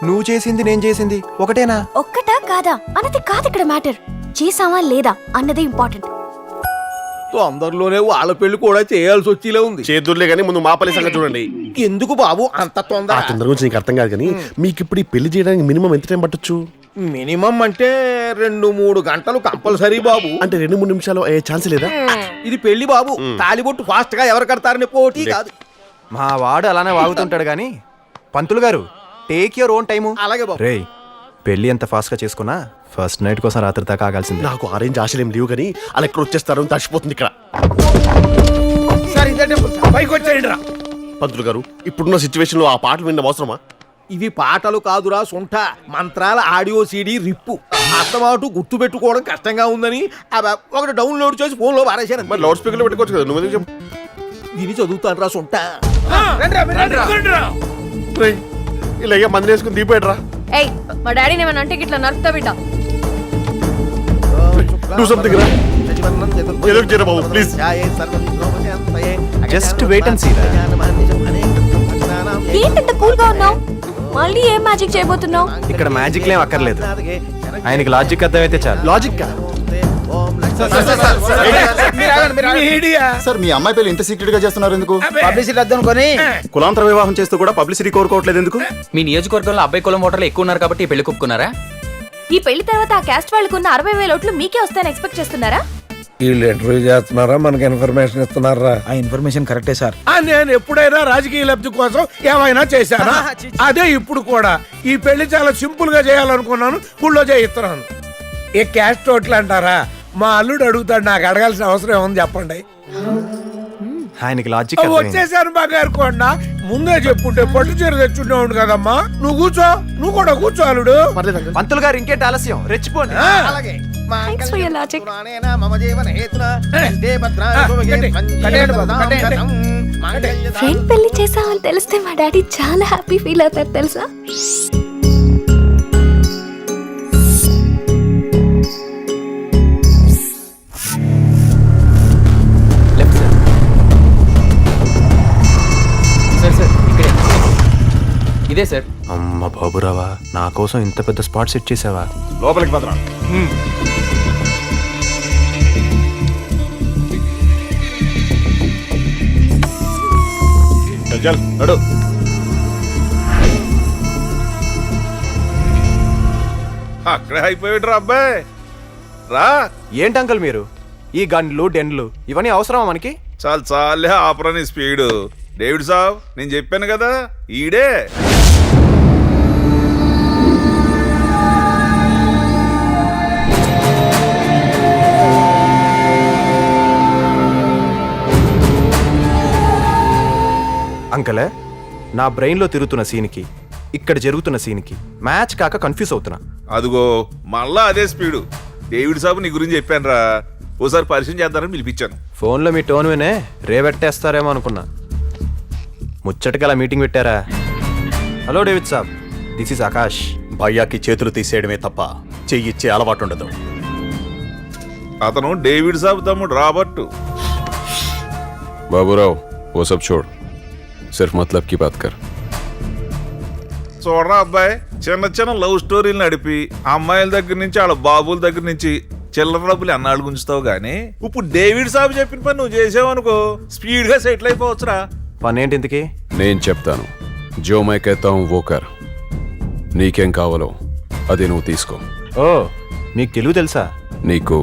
నువ్వు చేసింది నేను చేసింది ఒకటేనా? ఒక్కటా కాదా అన్నది కాదు ఇక్కడ మ్యాటర్. చేసావా లేదా అన్నది ఇంపార్టెంట్. తొందరలోనే వాళ్ళ పెళ్లి కూడా చేయాల్సి వచ్చేలా ఉంది. చేతుర్లే కానీ ముందు మా పల్లి సంగతి చూడండి. ఎందుకు బాబు అంత ఆ తొందర? తొందర గురించి నీకు అర్థం కాదు కానీ మీకు ఇప్పుడు ఈ పెళ్లి చేయడానికి మినిమం ఎంత టైం పట్టొచ్చు? మినిమం అంటే 2-3 గంటలు కంపల్సరీ బాబు. అంటే 2-3 నిమిషాలు అయ్యే ఛాన్స్ లేదా? ఇది పెళ్లి బాబు, తాలిబొట్టు ఫాస్ట్ గా ఎవరు కడతారని పోటీ కాదు. మా వాడు అలానే వాగుతుంటాడు గాని పంతులు గారు టేక్ యువర్ ఓన్ టైము. అలాగే బాబు. రేయ్, పెళ్లి ఎంత ఫాస్ట్ గా చేసుకున్నా ఫస్ట్ నైట్ కోసం రాత్రి దాకా ఆగాల్సిందే. నాకు ఆరేంజ్ ఆశలేం లేవు కానీ అలా ఎక్కడ వచ్చేస్తారు తడిచిపోతుంది ఇక్కడ. సరే ఇదంటే పైకి వచ్చేయండి రా. పంతులు గారు, ఇప్పుడున్న సిచ్యువేషన్ లో ఆ పాటలు వినడం అవసరమా? ఇవి పాటలు కాదురా సొంట, మంత్రాల ఆడియో సీడీ రిప్పు. అర్థమాటు గుర్తు పెట్టుకోవడం కష్టంగా ఉందని ఒకటి డౌన్లోడ్ చేసి ఫోన్ లో పారేశాను. మరి లౌడ్ స్పీకర్ లో పెట్టుకోవచ్చు కదా, నువ్వు చెప్పు. విని చదువుతాను రా సొంట. ఇలా అయ్యా మంది వేసుకుని దీపాడరా. ఏయ్, మా డాడీని ఏమన్నా అంటే ఇట్లా నరుకుతా బిడ్డ. డూ సంథింగ్ రా. ఏదో ఒకటి చేయరా బాబు please. Just wait and see. ఏంటంత కూల్ గా ఉన్నావు? మళ్ళీ ఏం మ్యాజిక్ చేయబోతున్నావు? ఇక్కడ మ్యాజిక్ లేం అక్కర్లేదు, ఆయనకి లాజిక్ అర్థమైతే చాలు. లాజిక్ సార్ మీ అమ్మాయి పెళ్లి ఇంత సీక్రెట్ గా చేస్తున్నారు ఎందుకు? పబ్లిసిటీ వద్దనుకొని కులాంతర వివాహం చేస్తూ కూడా పబ్లిసిటీ కోరుకోవట్లేదు ఎందుకు? మీ నియోజకవర్గంలో అబ్బాయి కులం ఓటర్లు ఎక్కువ ఉన్నారు కాబట్టి ఈ పెళ్లి ఒప్పుకున్నారా? ఈ పెళ్లి తర్వాత ఆ క్యాస్ట్ వాళ్ళకున్న 60,000 ఓట్లు మీకే వస్తాయని ఎక్స్పెక్ట్ చేస్తున్నారా? వీళ్ళు ఇంటర్వ్యూ చేస్తున్నారా, మనకి ఇన్ఫర్మేషన్ ఇస్తున్నారా? ఆ ఇన్ఫర్మేషన్ కరెక్టే సార్. నేను ఎప్పుడైనా రాజకీయ లబ్ధి కోసం ఏమైనా చేశానా? అదే ఇప్పుడు కూడా ఈ పెళ్లి చాలా సింపుల్ గా చేయాలనుకున్నాను, గుళ్ళో చేయిస్తున్నాను. ఏ క్యాస్ట్ ఓట్లు అంటారా? మా అల్లుడు అడుగుతాడు, నాకు అడగాల్సిన అవసరం ఏముంది చెప్పండి. ఆయనకి లాజిక్ వచ్చేసాను బంగారు కొండ, ముందే చెప్పుంటే పట్టు చీర తెచ్చుండేవాడు కదమ్మా. నువ్వు కూర్చో, నువ్వు కూడా కూర్చో అల్లుడు. పంతులు గారు ఇంకేంటి ఆలస్యం, రెచ్చిపోండి. అలాగే Thanks for your logic. Friend పెళ్లి చేసామని తెలిస్తే మా డాడీ చాలా హ్యాపీ ఫీల్ అవుతారు తెలుసా? సార్ ఇక్కడే. ఇదే సార్. అమ్మ బాబురావా, నా కోసం ఇంత పెద్ద స్పాట్ సెట్ చేసావా? లోపలికి పదరా. చల్ నడు. అక్కడే అయిపోయాడు రా అబ్బాయి. రా. ఏంటి అంకుల్ మీరు ఈ గన్లు డెన్లు ఇవన్నీ అవసరమా మనకి? చాలు చాలే ఆపరాని స్పీడ్. డేవిడ్ సాబ్ నేను చెప్పాను కదా ఈడే. అంకలే నా బ్రెయిన్లో తిరుగుతున్న సీన్కి ఇక్కడ జరుగుతున్న సీన్కి మ్యాచ్ కాక కన్ఫ్యూజ్ అవుతున్నా. అదిగో మళ్ళా అదే స్పీడు. డేవిడ్ సాబ్ నీ గురించి చెప్పాను రా, ఓసారి పరిచయం చేద్దారని పిలిపించాను. ఫోన్లో మీ టోన్ వినే రేవెట్టేస్తారేమో అనుకున్నా. ముచ్చటకలా మీటింగ్ పెట్టారా? హలో డేవిడ్ సాబ్, దిస్ ఇస్ ఆకాష్. భయ్యాకి చేతులు తీసేయడమే తప్ప చెయ్యిచ్చే అలవాటు ఉండదు. అతను డేవిడ్ సాబ్ తమ్ముడు రాబర్ట్. बाबूराव वो सब छोड़, सिर्फ मतलब की बात कर. చూడరా అబ్బాయి, చిన్న చిన్న లవ్ స్టోరీలు నడిపి అమ్మాయిల దగ్గర నుంచి వాళ్ళ బాబుల దగ్గర నుంచి చిల్లర డబ్బులు అన్నాళ్ళు గుంచుతావు గానీ ఇప్పుడు డేవిడ్ సాబ్ చెప్పిన పని నువ్వు చేసావనుకో స్పీడ్ గా సెటిల్ అయిపోవచ్చురా. పనేంటి ఇంతకీ? నేను చెప్తాను, जो मैं कहता हूँ वो कर. నీకేం కావాలో అది నువ్వు తీసుకో. ఓ మీకు తెలుగు తెలుసా? నీకు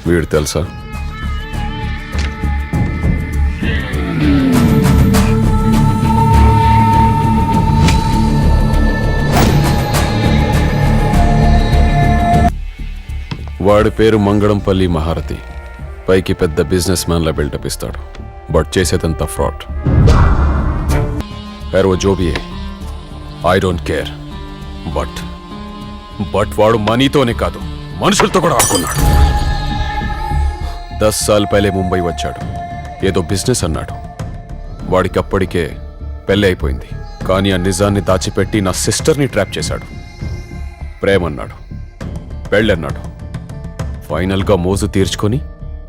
వీడు తెలుసా? వాడి పేరు మంగళంపల్లి మహారథి. పైకి పెద్ద బిజినెస్ మ్యాన్ లా బిల్డప్ ఇస్తాడు, బట్ చేసేదంతా ఫ్రాడ్. खैर वो जो भी है, ఐ డోంట్ కేర్. బట్ వాడు మనీతోనే కాదు మనుషులతో కూడా ఆడుకున్నాడు. 10 సార్లు పైలే ముంబై వచ్చాడు, ఏదో బిజినెస్ అన్నాడు. వాడికి అప్పటికే పెళ్ళి అయిపోయింది, కానీ ఆ నిజాన్ని దాచిపెట్టి నా సిస్టర్ని ట్రాప్ చేశాడు. ప్రేమన్నాడు, పెళ్ళన్నాడు. ఫైనల్గా మోజు తీర్చుకొని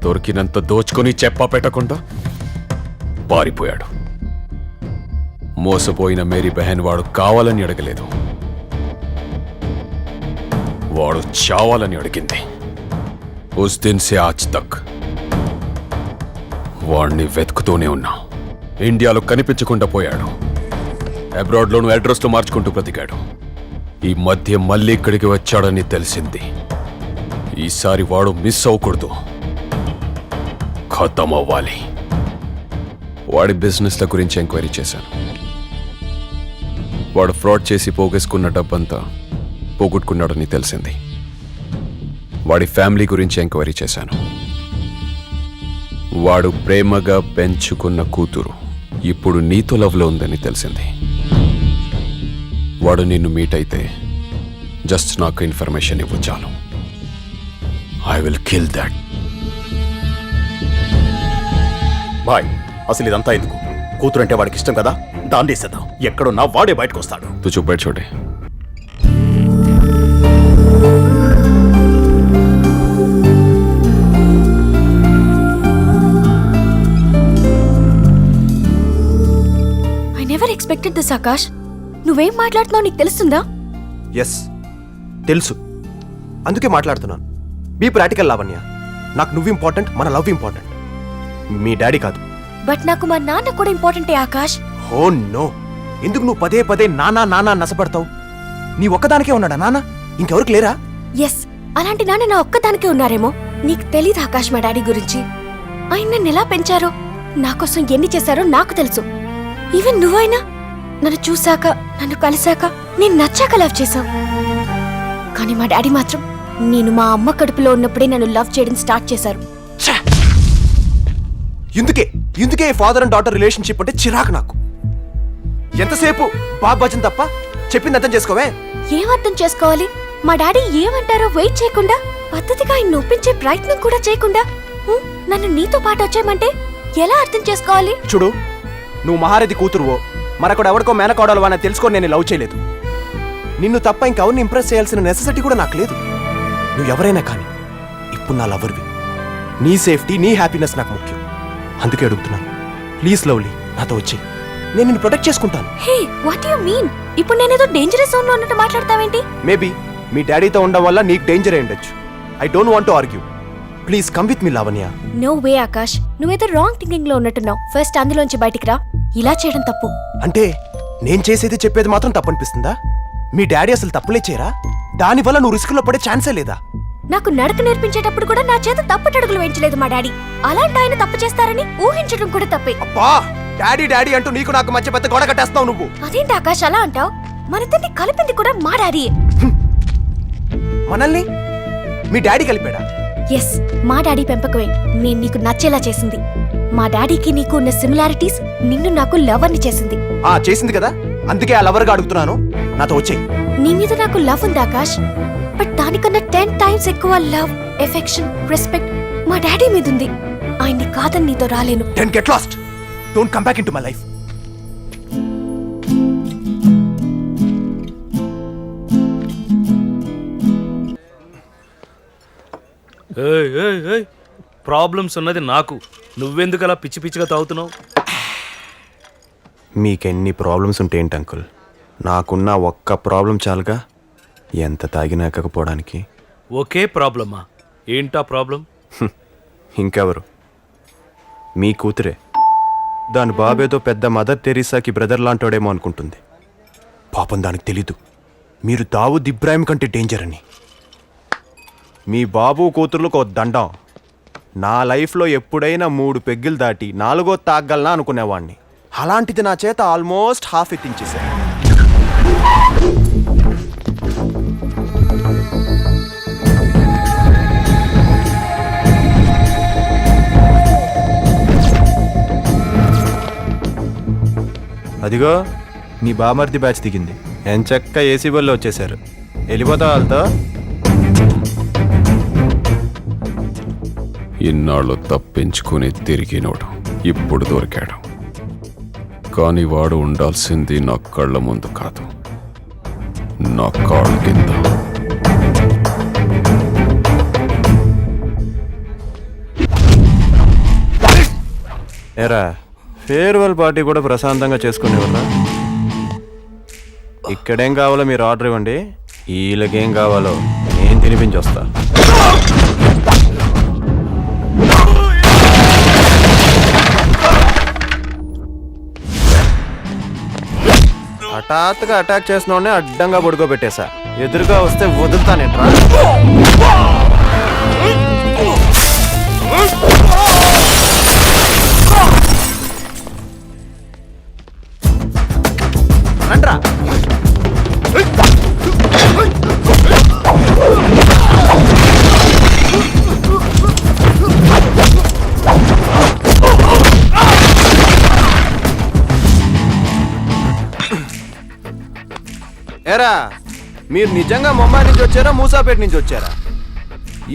దొరికినంత దోచుకొని చెప్పా పెట్టకుండా పారిపోయాడు. మోసపోయిన మేరీ బెహన్ వాడు కావాలని అడగలేదు, వాడు చావాలని అడిగింది. ఉస్ దిన్ సే ఆజ్ తక్ వాడిని వెతుకుతూనే ఉన్నా. ఇండియాలో కనిపించకుండా పోయాడు. అబ్రాడ్లోనూ అడ్రస్లు మార్చుకుంటూ బ్రతికాడు. ఈ మధ్య మళ్ళీ ఇక్కడికి వచ్చాడని తెలిసింది. ఈసారి వాడు మిస్ అవ్వకూడదు, ఖతం అవ్వాలి. వాడి బిజినెస్ల గురించి ఎంక్వైరీ చేశాను. వాడు ఫ్రాడ్ చేసి పోగేసుకున్న డబ్బంతా పోగొట్టుకున్నాడని తెలిసింది. వాడి ఫ్యామిలీ గురించి ఎంక్వైరీ చేశాను. వాడు ప్రేమగా పెంచుకున్న కూతురు ఇప్పుడు నీతో లవ్లో ఉందని తెలిసింది. వాడు నిన్ను మీట్ అయితే జస్ట్ నాకు ఇన్ఫర్మేషన్ ఇవ్వు చాలు. I will kill that. Boy, అసలు ఇదంతా ఎందుకు? కూతురంటే వాడికి ఇష్టం కదా, దాన్ని వేసేద్దాం. ఎక్కడున్నా వాడే బయటకు వస్తాడు. తు చూప్ బైట్ छोटे. I never expected this Akash. నువ్వేం మాట్లాడుతున్నావు నీకు తెలుస్తుందా? ఎస్ తెలుసు, అందుకే మాట్లాడుతున్నాను. Be practical Lavanya. నాకు నువ్వు ఇంపార్టెంట్, మన లవ్ ఇంపార్టెంట్, మీ డాడీ కాదు. బట్ నాకు మా నాన్న కూడా ఇంపార్టెంటే ఆకాష్. ఓ నో, ఎందుకు నువ్వు పదే పదే నానా నానా నసపడతావు? నీ ఒక్కదానికే ఉన్నాడా నాన్న? ఇంకెవరికి లేరా? ఎస్, అలాంటి నాన్న నా ఒక్కదానికే ఉన్నారేమో. నీకు తెలీదు ఆకాష్ మా డాడీ గురించి. ఆయన నన్ను ఎలా పెంచారో, నా కోసం ఎన్ని చేశారో నాకు తెలుసు. ఈవెన్ నువ్వైనా నన్ను చూశాక, నన్ను కలిశాక, నేను నచ్చాక లవ్ చేశావు. కానీ మా డాడీ మాత్రం నేను మా అమ్మ కడుపులో ఉన్నప్పుడే నన్ను లవ్ చేయడం స్టార్ట్ చేశారు. ఇందుకే ఫాదర్ అండ్ డాటర్ రిలేషన్షిప్ అంటే చిరాకు నాకు. ఎంతసేపు బాబు భజన్ తప్ప చెప్పింది అర్థం చేసుకోవే. ఏం అర్థం చేసుకోవాలి? మా డాడీ ఏమంటారో వెయిట్ చేయకుండా, పద్ధతిగా ఆయన ఒప్పించే ప్రయత్నం కూడా చేయకుండా నన్ను నీతో పాటు వచ్చేయమంటే ఎలా అర్థం చేసుకోవాలి? చూడు, నువ్వు మహారథి కూతురువో మరొకడు ఎవరికో మేనకోడలు అని తెలుసుకొని నేను లవ్ చేయలేదు. నిన్ను తప్ప ఇంకెవరిని ఇంప్రెస్ చేయాల్సిన నెసెసిటీ కూడా నాకు లేదు. నువ్వు ఎవరైనా కానీ ఇప్పుడు నా లవర్వి. నీ సేఫ్టీ, నీ హ్యాపీనెస్ నాకు ముఖ్యం. అందుకే అడుగుతున్నాను, ప్లీజ్ లవ్లీ నాతో వచ్చి, నేను నిన్ను ప్రొటెక్ట్ చేసుకుంటాను. హే, వాట్ యు మీన్? ఇప్పుడు నేనేదో డేంజరస్ జోన్ లో ఉన్నట్టు మాట్లాడతావేంటి? మేబీ మీ డాడీతో ఉండడం వల్ల నీకు డేంజర్ అయి ఉండొచ్చు. I don't want to argue. Please come with me Lavanya. No way Akash, నువ్వేదో రాంగ్ థింకింగ్ లో ఉన్నట్టున్నావు. ఫస్ట్ అందులోంచి బయటికి రా. ఇలా చేయడం తప్పు. అంటే నేను చేసేది చెప్పేది మాత్రం తప్పనిపిస్తుందా? మీ డాడీ అసలు తప్పులే చేయరా? దానివల్ల నువ్వు రిస్క్ లో పడే ఛాన్సే లేదా? నాకు నడక నేర్పించేటప్పుడు కూడా నా చేత తప్పటడుగులు వేయించలేదు మా డాడీ. అలాంటి ఆయన తప్పు చేస్తారని ఊహించడం కూడా తప్పే. అబ్బా డాడీ డాడీ అంటూ నీకు నాకు మధ్య పెద్ద గొడవ కట్టేస్తావు నువ్వు. అదేంటి ఆకాష్ అలా అంటావు? మనిద్దరిని కలిపింది కూడా మా డాడీ. మనల్ని మీ డాడీ కలిపాడా? ఎస్, మా డాడీ పెంపకమే నేను నీకు నచ్చేలా చేసింది. మా డాడీకి నీకు ఉన్న సిమిలారిటీస్ నిన్ను నాకు లవర్ని చేసింది. చేసింది కదా, అందుకే ఆ లవర్గా అడుగుతున్నాను, నాతో వచ్చేయ్. నీ మీద నాకు లవ్ ఉంది ఆకాష్, బట్ దానికన్నా 10 times ఎక్కువ లవ్, ఎఫెక్షన్, రెస్పెక్ట్ మా డాడీ మీద ఉంది. ఆయన్ని కాదని నీతో రాలేను. Then get lost. Don't come back into my life. Problems ఉన్నది నాకు, నువ్వెందుకు అలా పిచ్చి పిచ్చిగా తాగుతున్నావు? మీకెన్ని ప్రాబ్లమ్స్ ఉంటే ఏంటి అంకుల్, నాకున్న ఒక్క ప్రాబ్లం చాలుగా ఎంత తాగినా ఎక్కకపోవడానికి. ఒకే ప్రాబ్లమా? ఏంటా ప్రాబ్లం? ఇంకెవరు, మీ కూతురే. దాని బాబేదో పెద్ద మదర్ తెరీసాకి బ్రదర్ లాంటోడేమో అనుకుంటుంది. పాపం దానికి తెలీదు మీరు దావూద్ ఇబ్రాహిం కంటే డేంజర్ అని. మీ బాబు కూతుర్లకు ఒక దండం. నా లైఫ్లో ఎప్పుడైనా 3 పెగ్గులు దాటి 4వ తాగలనా అనుకునేవాడిని. అలాంటిది నా చేత ఆల్మోస్ట్ హాఫ్ ఎత్తించేశారు. అదిగో నీ బామర్ది బ్యాచ్ దిగింది. ఎంచక్క ఏసీ బల్లో వచ్చేసారు. వెళ్ళిపోతా వాళ్ళతో. ఇన్నాళ్ళు తప్పించుకుని తిరిగినోడు ఇప్పుడు దొరికాడు. కానీ వాడు ఉండాల్సింది నా కళ్ళ ముందు కాదు, నా కాళ్ళ కింద. ఏరా, ఫేర్వెల్ పార్టీ కూడా ప్రశాంతంగా చేసుకునేవాళ్ళ. ఇక్కడేం కావాలో మీరు ఆర్డర్ ఇవ్వండి, వీళ్ళకేం కావాలో నేను తినిపించి వస్తా. హఠాత్తుగా అటాక్ చేసిన వాడిని అడ్డంగా పడుకోబెట్టేశా. ఎదురుగా వస్తే వదులుతానేట్రా. రండ్రా. ఏరా, మీరు నిజంగా ముంబై నుంచి వచ్చారా మూసాపేట నుంచి వచ్చారా?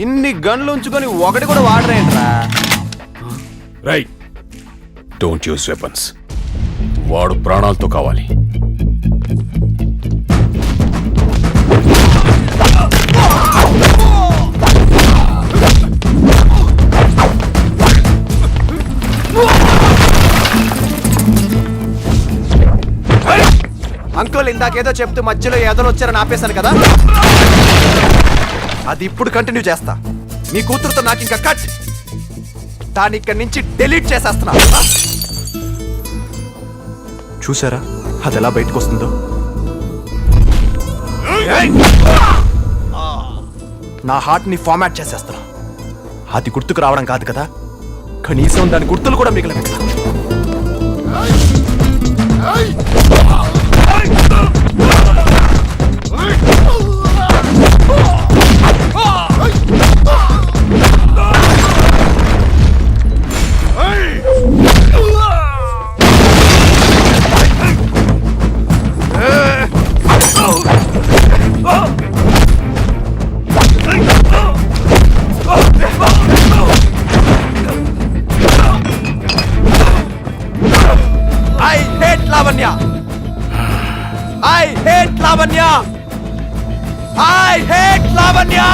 ఇన్ని గన్లు ఉంచుకొని ఒకటి కూడా వాడరేంట్రా? Right, don't use weapons. వాడు ప్రాణాలతో కావాలి. అంకుల్ ఇందాకేదో చెప్తూ మధ్యలో ఏదో వచ్చారని ఆపేశాను కదా, అది ఇప్పుడు కంటిన్యూ చేస్తా. మీ కూతురుతో నాకు ఇంకా కట్. దాన్ని ఇక్కడి నుంచి డిలీట్ చేసేస్తున్నా. చూసారా అది ఎలా బయటకు వస్తుందో? నా హార్ట్ ని ఫార్మాట్ చేసేస్తున్నా. అది గుర్తుకు రావడం కాదు కదా, కనీసం దాని గుర్తులు కూడా మిగిలిన. I hate Lavanya. I hate Lavanya. I hate Lavanya.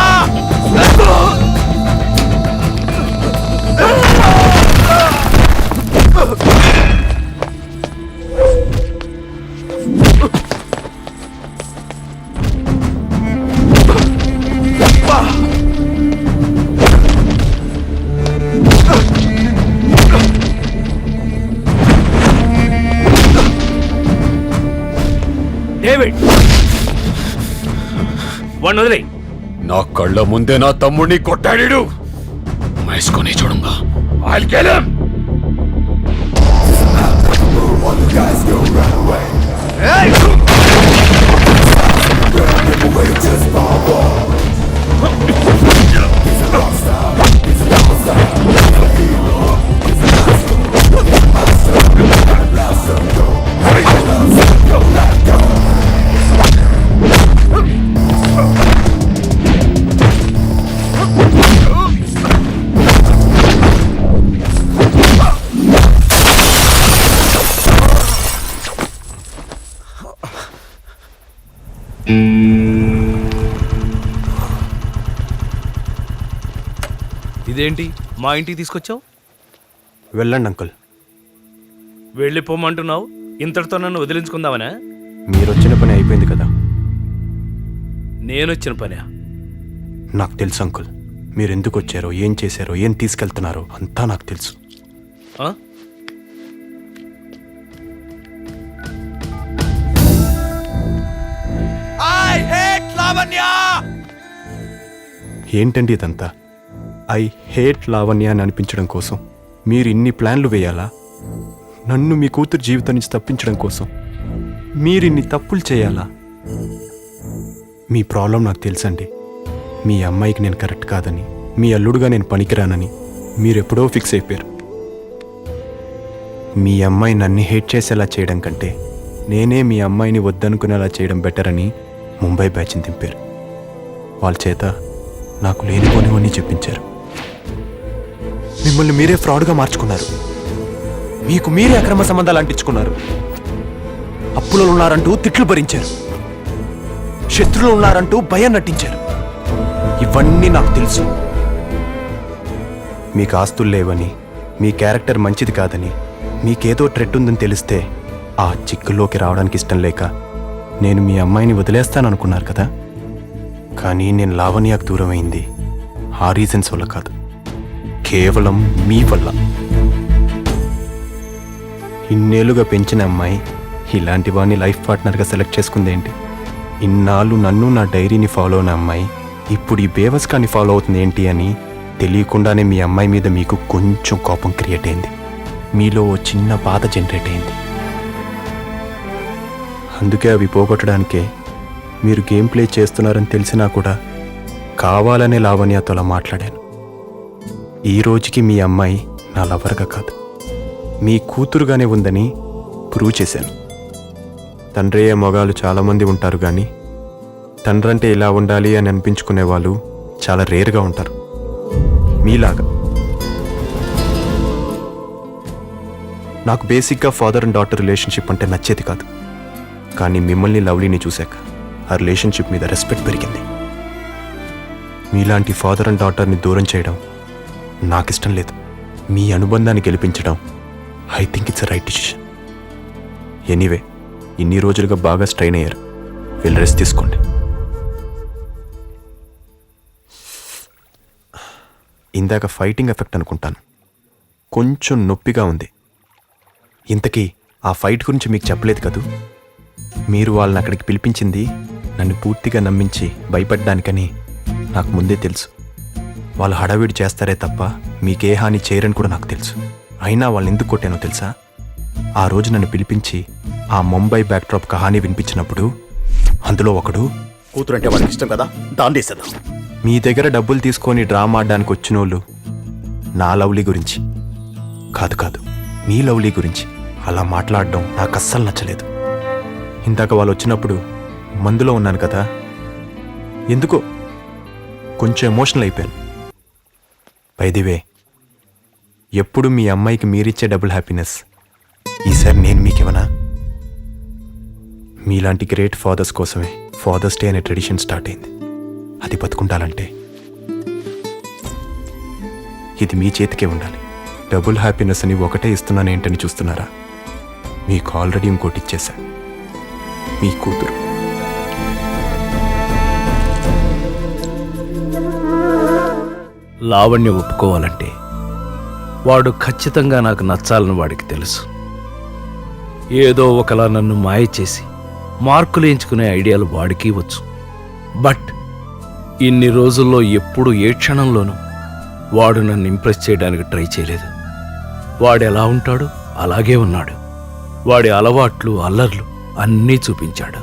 David, వాడిని వదిలే. నా కళ్ళ ముందే నా తమ్ముడిని కొట్టాడు. మహేష్కొని చూడంగా I'll kill him. ఇదేంటి మా ఇంటికి తీసుకొచ్చావు? వెళ్ళండి అంకుల్. వెళ్ళిపోమంటున్నావు? ఇంతటితో నన్ను వదిలించుకుందామనా? మీరొచ్చిన పని అయిపోయింది కదా. నేనొచ్చిన పనా? నాకు తెలుసు అంకుల్. మీరు ఎందుకు వచ్చారో, ఏం చేశారో, ఏం తీసుకెళ్తున్నారో అంతా నాకు తెలుసు. ఆ? ఏంటండి ఇదంతా? ఐ హేట్ లావణ్య అని అనిపించడం కోసం మీరు ఇన్ని ప్లాన్లు వేయాలా? నన్ను మీ కూతురు జీవితం నుంచి తప్పించడం కోసం మీరు ఇన్ని తప్పులు చేయాలా? మీ ప్రాబ్లం నాకు తెలుసండి. మీ అమ్మాయికి నేను కరెక్ట్ కాదని, మీ అల్లుడుగా నేను పనికిరానని మీరెప్పుడో ఫిక్స్ అయిపోయారు. మీ అమ్మాయి నన్ను హేట్ చేసేలా చేయడం కంటే నేనే మీ అమ్మాయిని వద్దనుకునేలా చేయడం బెటర్ అని ముంబై బ్యాచ్ని దింపారు. వాళ్ళ చేత నాకు లేనిపోనివన్నీ చెప్పించారు. మిమ్మల్ని మీరే ఫ్రాడ్గా మార్చుకున్నారు. మీకు మీరే అక్రమ సంబంధాలు అంటించుకున్నారు. అప్పులు ఉన్నారంటూ తిట్లు భరించారు. శత్రువులు ఉన్నారంటూ భయం నటించారు. ఇవన్నీ నాకు తెలుసు. మీకు ఆస్తులు లేవని, మీ క్యారెక్టర్ మంచిది కాదని, మీకేదో ట్రెట్ ఉందని తెలిస్తే ఆ చిక్కుల్లోకి రావడానికి ఇష్టం లేక నేను మీ అమ్మాయిని వదిలేస్తాననుకున్నారు కదా. కానీ నేను లావణ్యకు దూరం అయింది ఆ రీజన్స్ వల్ల కాదు, కేవలం మీ వల్ల. ఇన్నేళ్లుగా పెంచిన అమ్మాయి ఇలాంటి వాడిని లైఫ్ పార్ట్నర్గా సెలెక్ట్ చేసుకుందేంటి? ఇన్నాళ్ళు నన్ను, నా డైరీని ఫాలో అయిన అమ్మాయి ఇప్పుడు ఈ బేవస్కాన్ని ఫాలో అవుతుంది ఏంటి అని తెలియకుండానే మీ అమ్మాయి మీద మీకు కొంచెం కోపం క్రియేట్ అయింది. మీలో ఓ చిన్న బాధ జనరేట్ అయింది. అందుకే అవి పోగొట్టడానికే మీరు గేమ్ ప్లే చేస్తున్నారని తెలిసినా కూడా కావాలనే లావణ్యతో అలా మాట్లాడాను. ఈ రోజుకి మీ అమ్మాయి నా లవర్గా కాదు, మీ కూతురుగానే ఉందని ప్రూవ్ చేశాను. తండ్రియే మొగాలు చాలామంది ఉంటారు, కానీ తండ్రంటే ఇలా ఉండాలి అని అనిపించుకునే వాళ్ళు చాలా రేర్గా ఉంటారు మీలాగా. నాకు బేసిక్గా ఫాదర్ అండ్ డాటర్ రిలేషన్షిప్ అంటే నచ్చేది కాదు. కానీ మిమ్మల్ని, లవ్లీని చూశాక ఆ రిలేషన్షిప్ మీద రెస్పెక్ట్ పెరిగింది. మీలాంటి ఫాదర్ అండ్ డాటర్ని దూరం చేయడం నాకు ఇష్టం లేదు. మీ అనుబంధాన్ని గెలిపించడం I think it's right decision. Anyway, ఇన్ని రోజులుగా బాగా స్ట్రెయిన్ అయ్యారు, వెళ్ళి రెస్ట్ తీసుకోండి. ఇందాక ఫైటింగ్ ఎఫెక్ట్ అనుకుంటాను, కొంచెం నొప్పిగా ఉంది. ఇంతకీ ఆ ఫైట్ గురించి మీకు చెప్పలేదు కదూ. మీరు వాళ్ళని అక్కడికి పిలిపించింది నన్ను పూర్తిగా నమ్మించి భయపడ్డానికని నాకు ముందే తెలుసు. వాళ్ళు హడావిడి చేస్తారే తప్ప మీకే హాని చేయరని కూడా నాకు తెలుసు. అయినా వాళ్ళని ఎందుకు కొట్టానో తెలుసా? ఆ రోజు నన్ను పిలిపించి ఆ ముంబై బ్యాక్డ్రాప్ కహానీ వినిపించినప్పుడు అందులో ఒకడు కూతురంటే వాళ్ళకి ఇష్టం కదా, దాన్ని వేసేద్దాం. మీ దగ్గర డబ్బులు తీసుకొని డ్రామా ఆడడానికి వచ్చినోళ్ళు నా లవ్లీ గురించి కాదు, మీ లవ్లీ గురించి అలా మాట్లాడడం నాకు అస్సలు నచ్చలేదు. ఇందాక వాళ్ళు వచ్చినప్పుడు మందులో ఉన్నాను కదా, ఎందుకో కొంచెం ఎమోషనల్ అయిపోయాను. బైదివే, ఎప్పుడు మీ అమ్మాయికి మీరిచ్చే డబుల్ హ్యాపీనెస్ ఈసారి నేను మీకేమన్నా? మీలాంటి గ్రేట్ ఫాదర్స్ కోసమే ఫాదర్స్ డే అనే ట్రెడిషన్ స్టార్ట్ అయింది. అది బతుకుండాలంటే ఇది మీ చేతికే ఉండాలి. డబుల్ హ్యాపీనెస్ అని ఒకటే ఇస్తున్నానేంటని చూస్తున్నారా? మీకు ఆల్రెడీ ఇంకోటి ఇచ్చేశా, మీ కూతురు. లావణ్య ఒప్పుకోవాలంటే వాడు ఖచ్చితంగా నాకు నచ్చాలని వాడికి తెలుసు. ఏదో ఒకలా నన్ను మాయ చేసి మార్కులు ఎంచుకునే ఐడియాలు వాడికి వచ్చు. బట్ ఇన్ని రోజుల్లో ఎప్పుడు ఏ క్షణంలోనూ వాడు నన్ను ఇంప్రెస్ చేయడానికి ట్రై చేయలేదు. వాడు ఎలా ఉంటాడో అలాగే ఉన్నాడు. వాడి అలవాట్లు అల్లర్లు అన్నీ చూపించాడు.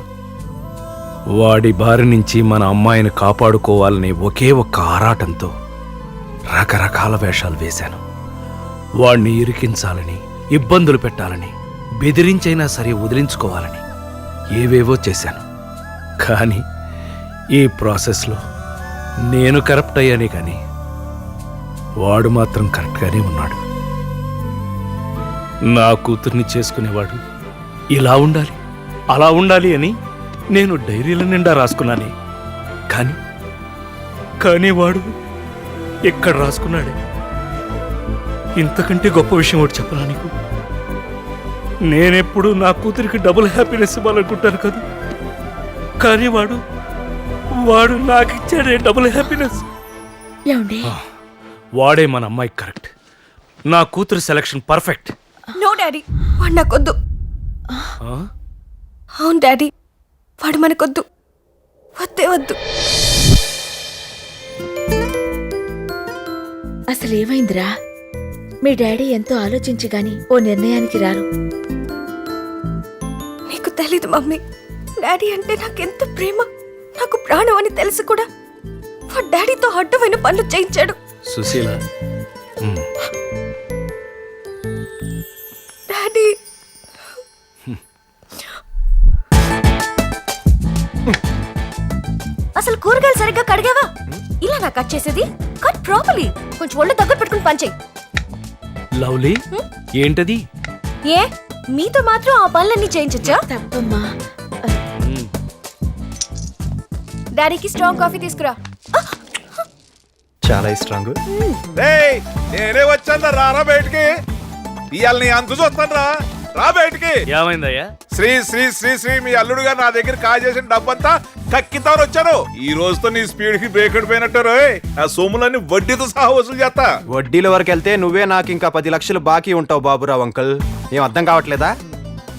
వాడి బారి నుంచి మన అమ్మాయిని కాపాడుకోవాలనే ఒకే ఒక్క ఆరాటంతో రకరకాల వేషాలు వేశాను. వాణ్ణి ఇరికించాలని, ఇబ్బందులు పెట్టాలని, బెదిరించైనా సరే వదిలించుకోవాలని ఏవేవో చేశాను. కానీ ఈ ప్రాసెస్లో నేను కరప్ట్ అయ్యానే కానీ వాడు మాత్రం కరెక్ట్గానే ఉన్నాడు. నా కూతుర్ని చేసుకునేవాడు ఇలా ఉండాలి, అలా ఉండాలి అని నేను డైరీల నిండా రాసుకున్నానే. కానీ వాడు ఎక్కడ రాసుకున్నాడే? ఇంతకంటే గొప్ప విషయం ఒకటి చెప్పనా నీకు? నేనెప్పుడు నా కూతురికి డబుల్ హ్యాపీనెస్ ఇవ్వాలనుకుంటాను కదా, కానీ వాడు నాకిచ్చాడే డబుల్ హ్యాపీనెస్. వాడే మన అమ్మాయికి కరెక్ట్. నా కూతురు సెలక్షన్ పర్ఫెక్ట్. నో డాడీ, వాడు నాకొద్దు. అవును డాడీ, వాడు మనకొద్దు. వద్దే వద్దు. అసలు ఏమైందిరా? మీ డాడీ ఎంతో ఆలోచించి గాని ఓ నిర్ణయానికి రారు. నీకు తెలీదు మమ్మీ, డాడీ అంటే నాకెంత ప్రేమ, నాకు ప్రాణం అని తెలిసి కూడా వాడు డాడీతో అడ్డమైన పనులు చేయించాడు. సుశీల, డాడీ అసలు కూరగాయలు సరిగ్గా కడిగావా? ఇలా నా కట్ చేసేది? Cut properly. కొంచెం ఒళ్ళు దగ్గర పెట్టుకుని పని చెయ్యి. లవ్లీ, ఏంటది? ఏ మీతో మాత్రం ఆ పనులన్నీ చేయించొచ్చా? తప్పమ్మా. డాడీకి స్ట్రాంగ్ కాఫీ తీసుకురా. చాలా స్ట్రాంగ్. రేయ్, నేనే వచ్చాను, రారా బయటికి. ఇవాళ నీ అంతు చూస్తాను, రా బయటికి. ఏమైందయ్యా? శ్రీ శ్రీ శ్రీ శ్రీ మీ అల్లుడుగా నా దగ్గర కాజేసిన డబ్బంతా కక్కితాను వచ్చాను. ఈ రోజుతో నీ స్పీడ్ కి బ్రేక్ అడిపోయినట్టు రోయ్. ఆ సొమ్ములన్నీ వడ్డీతో సహా వసూలు చేస్తా. వడ్డీల వరకు వెళ్తే నువ్వే నాకు ఇంకా 10 లక్షలు బాకీ ఉంటావు బాబురావు అంకుల్. ఏం అర్థం కావట్లేదా?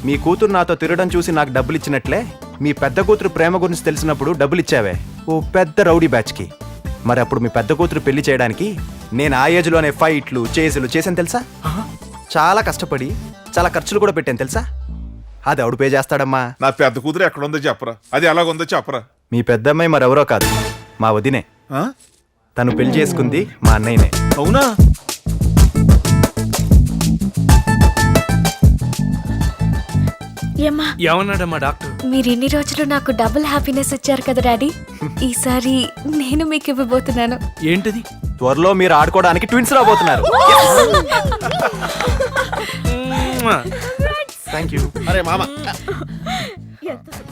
మీ కూతురు నాతో తిరగడం చూసి నాకు డబ్బులు ఇచ్చినట్లే మీ పెద్ద కూతురు ప్రేమ గురించి తెలిసినప్పుడు డబ్బులు ఇచ్చావే ఓ పెద్ద రౌడీ బ్యాచ్కి. మరి అప్పుడు మీ పెద్ద కూతురు పెళ్లి చేయడానికి నేను ఆ ఏజ్లోనే ఫైట్లు చేసులు చేశాను తెలుసా? చాలా కష్టపడి చాలా ఖర్చులు కూడా పెట్టాను తెలుసా? అది ఎవడు పే చేస్తాడమ్మా? నా పెద్ద కూతురు ఎక్కడుందో చెప్పరా, అది ఎలాగుందో చెప్పరా. మీ పెద్దమ్మాయి మరెవరో కాదు, మా వదినే. తను పెళ్లి చేసుకుంది మా అన్నయ్యనే. అవునా? ఏమన్నాడమ్మా డాక్టర్? మీరు ఇన్ని రోజులు నాకు డబుల్ హ్యాపీనెస్ ఇచ్చారు కదా డాడీ, ఈసారి నేను మీకు ఇవ్వబోతున్నాను. ఏంటది? త్వరలో మీరు ఆడుకోవడానికి ట్విన్స్ రాబోతున్నారు. Thank you. అరే మామ